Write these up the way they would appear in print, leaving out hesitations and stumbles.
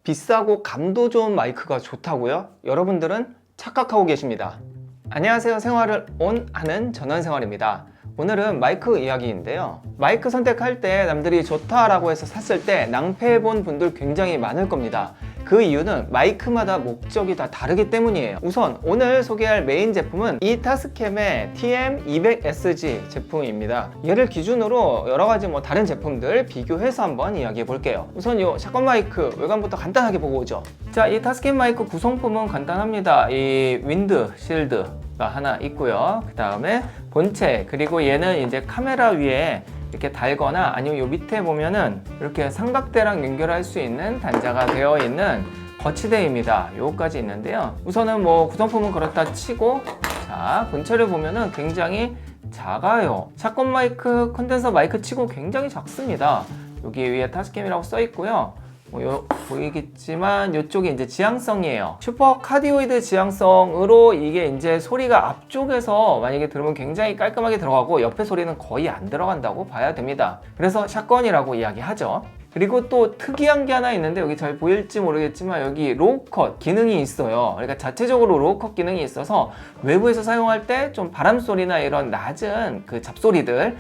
비싸고 감도 좋은 마이크가 좋다고요? 여러분들은 착각하고 계십니다. 안녕하세요. 생활을 하는 전원생활입니다. 오늘은 마이크 이야기인데요. 마이크 선택할 때 남들이 좋다라고 해서 샀을 때 낭패해본 분들 굉장히 많을 겁니다. 그 이유는 마이크마다 목적이 다 다르기 때문이에요. 우선 오늘 소개할 메인 제품은 이 타스캠의 TM200SG 제품입니다. 얘를 기준으로 여러가지 다른 제품들 비교해서 한번 이야기해 볼게요. 우선 이 샷건 마이크 외관부터 간단하게 보고 오죠. 자, 이 타스캠 마이크 구성품은 간단합니다. 이 윈드 실드가 하나 있고요. 그 다음에 본체, 그리고 얘는 이제 카메라 위에 이렇게 달거나 아니면 요 밑에 보면은 이렇게 삼각대랑 연결할 수 있는 단자가 되어 있는 거치대입니다. 요거까지 있는데요. 우선은 구성품은 그렇다 치고, 자, 본체를 보면은 굉장히 작아요. 샷건 마이크, 컨덴서 마이크 치고 굉장히 작습니다. 여기 위에 타스캠이라고 써 있고요. 보이겠지만 이쪽이 이제 지향성이에요. 슈퍼 카디오이드 지향성으로 이게 이제 소리가 앞쪽에서 만약에 들으면 굉장히 깔끔하게 들어가고 옆에 소리는 거의 안 들어간다고 봐야 됩니다. 그래서 샷건이라고 이야기하죠. 그리고 또 특이한 게 하나 있는데 여기 잘 보일지 모르겠지만 여기 로우 컷 기능이 있어요. 그러니까 자체적으로 로우 컷 기능이 있어서 외부에서 사용할 때 좀 바람 소리나 이런 낮은 그 잡소리들을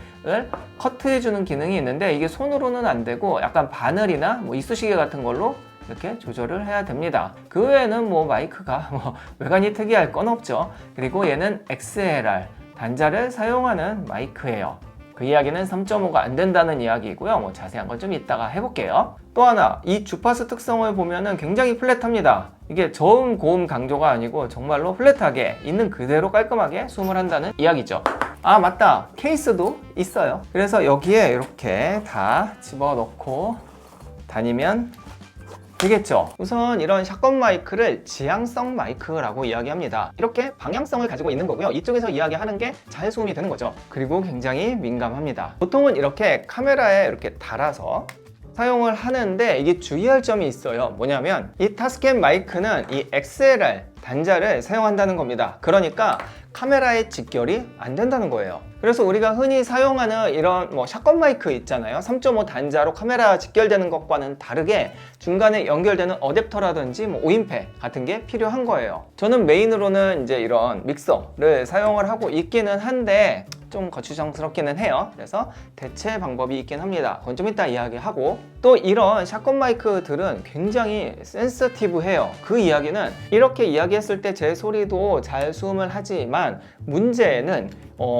커트해주는 기능이 있는데 이게 손으로는 안 되고 약간 바늘이나 이쑤시개 같은 걸로 이렇게 조절을 해야 됩니다. 그 외에는 마이크가 외관이 특이할 건 없죠. 그리고 얘는 XLR 단자를 사용하는 마이크예요. 그 이야기는 3.5가 안 된다는 이야기이고요. 자세한 건 좀 이따가 해볼게요. 또 하나, 이 주파수 특성을 보면은 굉장히 플랫합니다. 이게 저음, 고음 강조가 아니고 정말로 플랫하게 있는 그대로 깔끔하게 수음을 한다는 이야기죠. 아, 맞다. 케이스도 있어요. 그래서 여기에 이렇게 다 집어넣고 다니면 되겠죠. 우선 이런 샷건 마이크를 지향성 마이크라고 이야기합니다. 이렇게 방향성을 가지고 있는 거고요. 이쪽에서 이야기하는 게 잘 소음이 되는 거죠. 그리고 굉장히 민감합니다. 보통은 이렇게 카메라에 이렇게 달아서 사용을 하는데 이게 주의할 점이 있어요. 뭐냐면 이 타스캠 마이크는 이 XLR 단자를 사용한다는 겁니다. 그러니까 카메라에 직결이 안 된다는 거예요. 그래서 우리가 흔히 사용하는 이런 샷건 마이크 있잖아요. 3.5 단자로 카메라 직결되는 것과는 다르게 중간에 연결되는 어댑터라든지 오인패 같은 게 필요한 거예요. 저는 메인으로는 이제 이런 믹서를 사용을 하고 있기는 한데 좀 거추장스럽기는 해요. 그래서 대체 방법이 있긴 합니다. 그건 좀 이따 이야기하고, 또 이런 샷건 마이크들은 굉장히 센서티브해요. 그 이야기는 이렇게 이야기했을 때 제 소리도 잘 수음을 하지만 문제는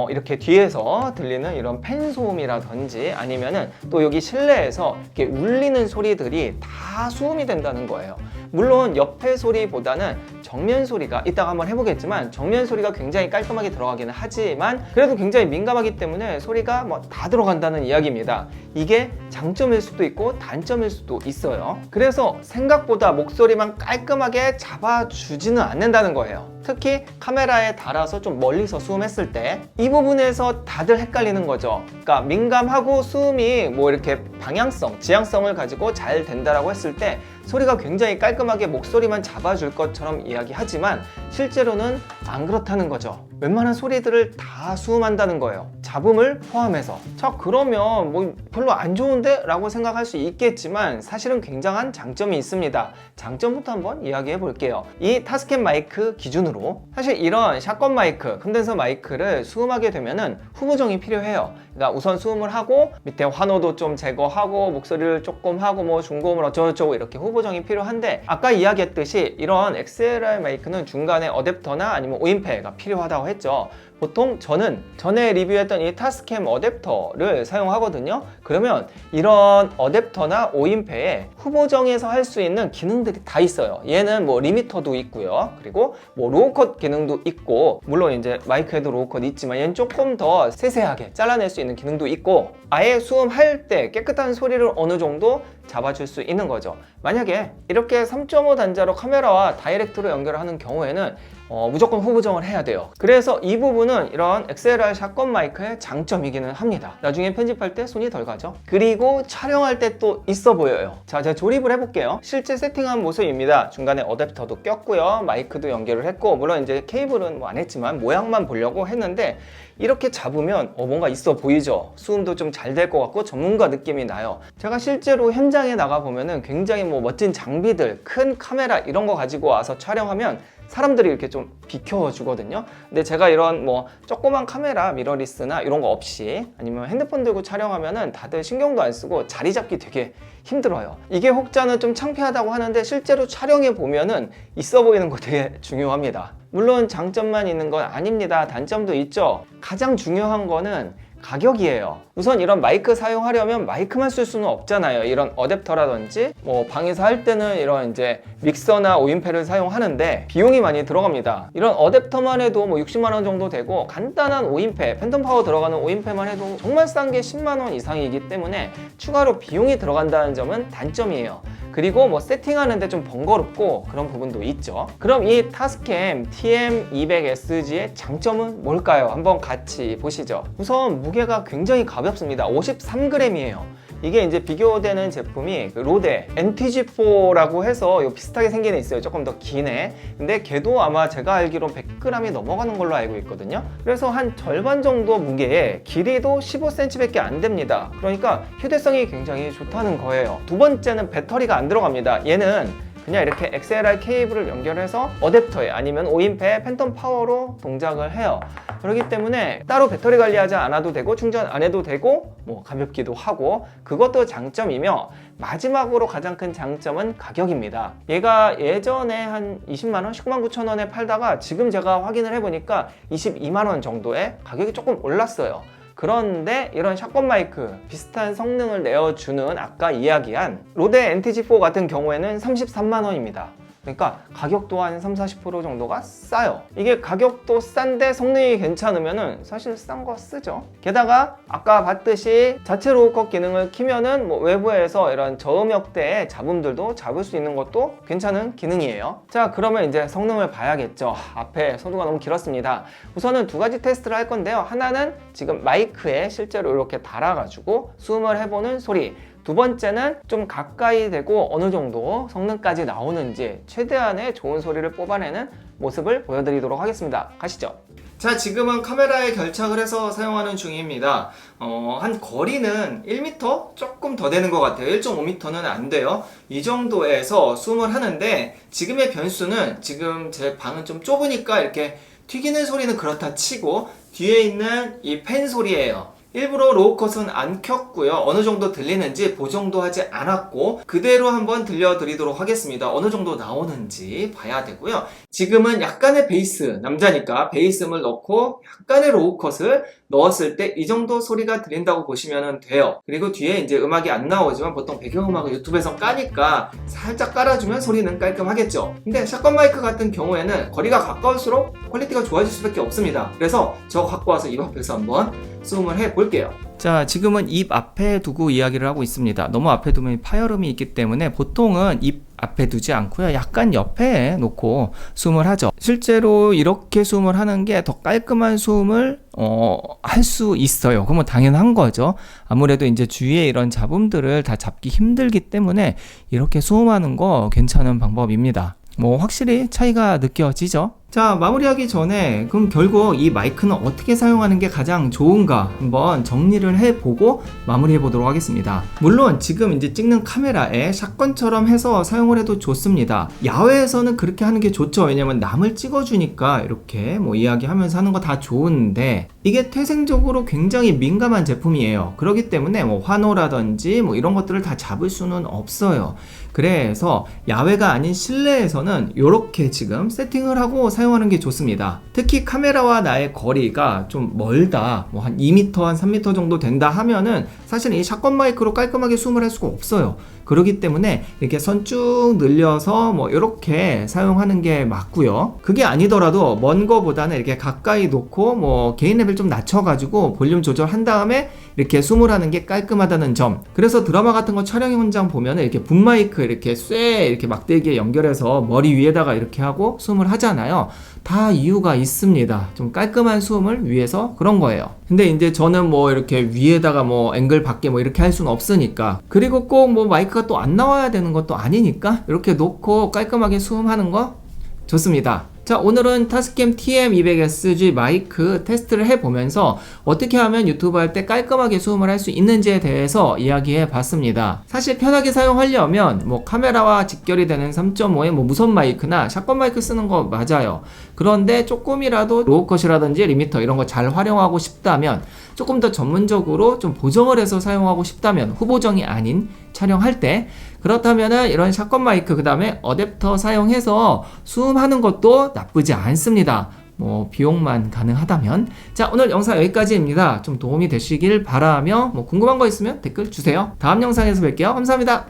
이렇게 뒤에서 들리는 이런 팬 소음이라든지 아니면은 또 여기 실내에서 이렇게 울리는 소리들이 다 수음이 된다는 거예요. 물론 옆에 소리보다는 정면 소리가 이따가 한번 해보겠지만 정면 소리가 굉장히 깔끔하게 들어가기는 하지만 그래도 굉장히 민감하기 때문에 소리가 다 들어간다는 이야기입니다. 이게 장점일 수도 있고 단점일 수도 있어요. 그래서 생각보다 목소리만 깔끔하게 잡아주지는 않는다는 거예요. 특히 카메라에 달아서 좀 멀리서 수음했을 때 이 부분에서 다들 헷갈리는 거죠. 그러니까 민감하고 수음이 이렇게 방향성, 지향성을 가지고 잘 된다라고 했을 때 소리가 굉장히 깔끔하게 목소리만 잡아줄 것처럼 이야기하지만 실제로는 안 그렇다는 거죠. 웬만한 소리들을 다 수음한다는 거예요. 잡음을 포함해서. 자, 그러면 별로 안 좋은데? 라고 생각할 수 있겠지만 사실은 굉장한 장점이 있습니다. 장점부터 한번 이야기해 볼게요. 이 타스캠 마이크 기준으로 사실 이런 샷건 마이크, 컨덴서 마이크를 수음하게 되면은 후보정이 필요해요. 그러니까 우선 수음을 하고 밑에 환호도 좀 제거하고 목소리를 조금 하고 중고음을 어쩌고저쩌고 이렇게 후보정이 필요한데 아까 이야기했듯이 이런 XLR 마이크는 중간에 어댑터나 아니면 오인패가 필요하다고 했죠. 보통 저는 전에 리뷰했던 이 타스캠 어댑터를 사용하거든요. 그러면 이런 어댑터나 오인패에 후보정에서 할 수 있는 기능들이 다 있어요. 얘는 리미터도 있고요. 그리고 로우컷 기능도 있고, 물론 이제 마이크에도 로우컷 있지만 얘는 조금 더 세세하게 잘라낼 수 있는 기능도 있고, 아예 수음할 때 깨끗한 소리를 어느 정도 잡아줄 수 있는 거죠. 만약에 이렇게 3.5 단자로 카메라와 다이렉트로 연결하는 경우에는 무조건 후보정을 해야 돼요. 그래서 이 부분은 이런 XLR 샷건 마이크의 장점이기는 합니다. 나중에 편집할 때 손이 덜 가죠. 그리고 촬영할 때 또 있어 보여요. 자, 제가 조립을 해볼게요. 실제 세팅한 모습입니다. 중간에 어댑터도 꼈고요. 마이크도 연결을 했고, 물론 이제 케이블은 안 했지만 모양만 보려고 했는데 이렇게 잡으면 뭔가 있어 보이죠. 수음도 좀 잘 될 것 같고 전문가 느낌이 나요. 제가 실제로 현장 현장에 나가 보면은 굉장히 뭐 멋진 장비들, 큰 카메라 이런 거 가지고 와서 촬영하면 사람들이 이렇게 좀 비켜주거든요. 근데 제가 이런 뭐 조그만 카메라, 미러리스나 이런 거 없이 아니면 핸드폰 들고 촬영하면은 다들 신경도 안 쓰고 자리 잡기 되게 힘들어요. 이게 혹자는 좀 창피하다고 하는데 실제로 촬영해 보면은 있어 보이는 거 되게 중요합니다. 물론 장점만 있는 건 아닙니다. 단점도 있죠. 가장 중요한 거는 가격이에요. 우선 이런 마이크 사용하려면 마이크만 쓸 수는 없잖아요. 이런 어댑터라든지 뭐 방에서 할 때는 이런 이제 믹서나 오인패를 사용하는데 비용이 많이 들어갑니다. 이런 어댑터만 해도 뭐 60만 원 정도 되고 간단한 오인패, 팬텀 파워 들어가는 오인패만 해도 정말 싼 게 10만 원 이상이기 때문에 추가로 비용이 들어간다는 점은 단점이에요. 그리고 뭐 세팅하는데 좀 번거롭고 그런 부분도 있죠. 그럼 이 타스캠 TM200SG의 장점은 뭘까요? 한번 같이 보시죠. 우선 무게가 굉장히 가볍습니다. 53g이에요. 이게 이제 비교되는 제품이 그 로데 NTG4라고 해서 비슷하게 생긴 애 있어요. 조금 더 기네. 근데 걔도 아마 제가 알기로 100g이 넘어가는 걸로 알고 있거든요. 그래서 한 절반 정도 무게에 길이도 15cm 밖에 안 됩니다. 그러니까 휴대성이 굉장히 좋다는 거예요. 두 번째는 배터리가 안 들어갑니다. 얘는 그냥 이렇게 XLR 케이블을 연결해서 어댑터에 아니면 오인패 팬텀 파워로 동작을 해요. 그렇기 때문에 따로 배터리 관리하지 않아도 되고 충전 안 해도 되고 뭐 가볍기도 하고 그것도 장점이며 마지막으로 가장 큰 장점은 가격입니다. 얘가 예전에 한 20만원, 19만 9천 원에 팔다가 지금 제가 확인을 해보니까 22만 원 정도에 가격이 조금 올랐어요. 그런데 이런 샷건 마이크 비슷한 성능을 내어주는 아까 이야기한 로데 NTG4 같은 경우에는 33만 원입니다. 그러니까 가격도 한 30-40% 정도가 싸요. 이게 가격도 싼데 성능이 괜찮으면은 사실 싼 거 쓰죠. 게다가 아까 봤듯이 자체 로우컷 기능을 키면은 뭐 외부에서 이런 저음역대의 잡음들도 잡을 수 있는 것도 괜찮은 기능이에요. 자, 그러면 이제 성능을 봐야겠죠. 앞에 서두가 너무 길었습니다. 우선은 두 가지 테스트를 할 건데요. 하나는 지금 마이크에 실제로 이렇게 달아가지고 수음을 해보는 소리. 두 번째는 좀 가까이 대고 어느 정도 성능까지 나오는지 최대한의 좋은 소리를 뽑아내는 모습을 보여드리도록 하겠습니다. 가시죠. 자, 지금은 카메라에 결착을 해서 사용하는 중입니다. 한 거리는 1m 조금 더 되는 것 같아요. 1.5m는 안 돼요. 이 정도에서 수음을 하는데 지금의 변수는 지금 제 방은 좀 좁으니까 이렇게 튀기는 소리는 그렇다 치고 뒤에 있는 이 팬 소리예요. 일부러 로우컷은 안 켰고요. 어느 정도 들리는지 보정도 하지 않았고 그대로 한번 들려드리도록 하겠습니다. 어느 정도 나오는지 봐야 되고요. 지금은 약간의 베이스, 남자니까 베이스음을 넣고 약간의 로우컷을 넣었을 때 이 정도 소리가 들린다고 보시면 돼요. 그리고 뒤에 이제 음악이 안 나오지만 보통 배경음악을 유튜브에서 까니까 살짝 깔아주면 소리는 깔끔하겠죠. 근데 샷건 마이크 같은 경우에는 거리가 가까울수록 퀄리티가 좋아질 수밖에 없습니다. 그래서 저거 갖고 와서 입 앞에서 한번 수음을 해볼게요. 자, 지금은 입 앞에 두고 이야기를 하고 있습니다. 너무 앞에 두면 파열음이 있기 때문에 보통은 입 앞에 두지 않고요. 약간 옆에 놓고 수음을 하죠. 실제로 이렇게 수음을 하는 게 더 깔끔한 수음을 할 수 있어요. 그러면 당연한 거죠. 아무래도 이제 주위에 이런 잡음들을 다 잡기 힘들기 때문에 이렇게 수음하는 거 괜찮은 방법입니다. 뭐 확실히 차이가 느껴지죠. 자, 마무리하기 전에 그럼 결국 이 마이크는 어떻게 사용하는 게 가장 좋은가 한번 정리를 해보고 마무리해 보도록 하겠습니다. 물론 지금 이제 찍는 카메라에 샷건처럼 해서 사용을 해도 좋습니다. 야외에서는 그렇게 하는 게 좋죠. 왜냐면 남을 찍어주니까 이렇게 뭐 이야기하면서 하는 거 다 좋은데 이게 태생적으로 굉장히 민감한 제품이에요. 그렇기 때문에 뭐 환호라든지 뭐 이런 것들을 다 잡을 수는 없어요. 그래서 야외가 아닌 실내에서는 이렇게 지금 세팅을 하고 사용하는 게 좋습니다. 특히 카메라와 나의 거리가 좀 멀다, 뭐 한 2m, 한 3m 정도 된다 하면은 사실 이 샷건 마이크로 깔끔하게 수음을 할 수가 없어요. 그렇기 때문에 이렇게 선 쭉 늘려서 뭐 이렇게 사용하는 게 맞고요. 그게 아니더라도 먼 거보다는 이렇게 가까이 놓고 뭐 게인 랩을 좀 낮춰가지고 볼륨 조절한 다음에 이렇게 수음을 하는 게 깔끔하다는 점. 그래서 드라마 같은 거 촬영 현장 보면은 이렇게 붐 마이크 이렇게 쇠 이렇게 막대기에 연결해서 머리 위에다가 이렇게 하고 수음을 하잖아요. 다 이유가 있습니다. 좀 깔끔한 수음을 위해서 그런 거예요. 근데 이제 저는 뭐 이렇게 위에다가 뭐 앵글 밖에 뭐 이렇게 할 수는 없으니까, 그리고 꼭 뭐 마이크가 또 안 나와야 되는 것도 아니니까 이렇게 놓고 깔끔하게 수음하는 거 좋습니다. 자, 오늘은 타스캠 TM200SG 마이크 테스트를 해보면서 어떻게 하면 유튜브 할 때 깔끔하게 수음을 할 수 있는지에 대해서 이야기해 봤습니다. 사실 편하게 사용하려면 뭐 카메라와 직결이 되는 3.5의 뭐 무선 마이크나 샷건 마이크 쓰는 거 맞아요. 그런데 조금이라도 로우컷이라든지 리미터 이런 거 잘 활용하고 싶다면, 조금 더 전문적으로 좀 보정을 해서 사용하고 싶다면, 후보정이 아닌 촬영할 때, 그렇다면은 이런 샷건 마이크 그 다음에 어댑터 사용해서 수음하는 것도 나쁘지 않습니다. 뭐 비용만 가능하다면. 자, 오늘 영상 여기까지입니다. 좀 도움이 되시길 바라며, 뭐 궁금한 거 있으면 댓글 주세요. 다음 영상에서 뵐게요. 감사합니다.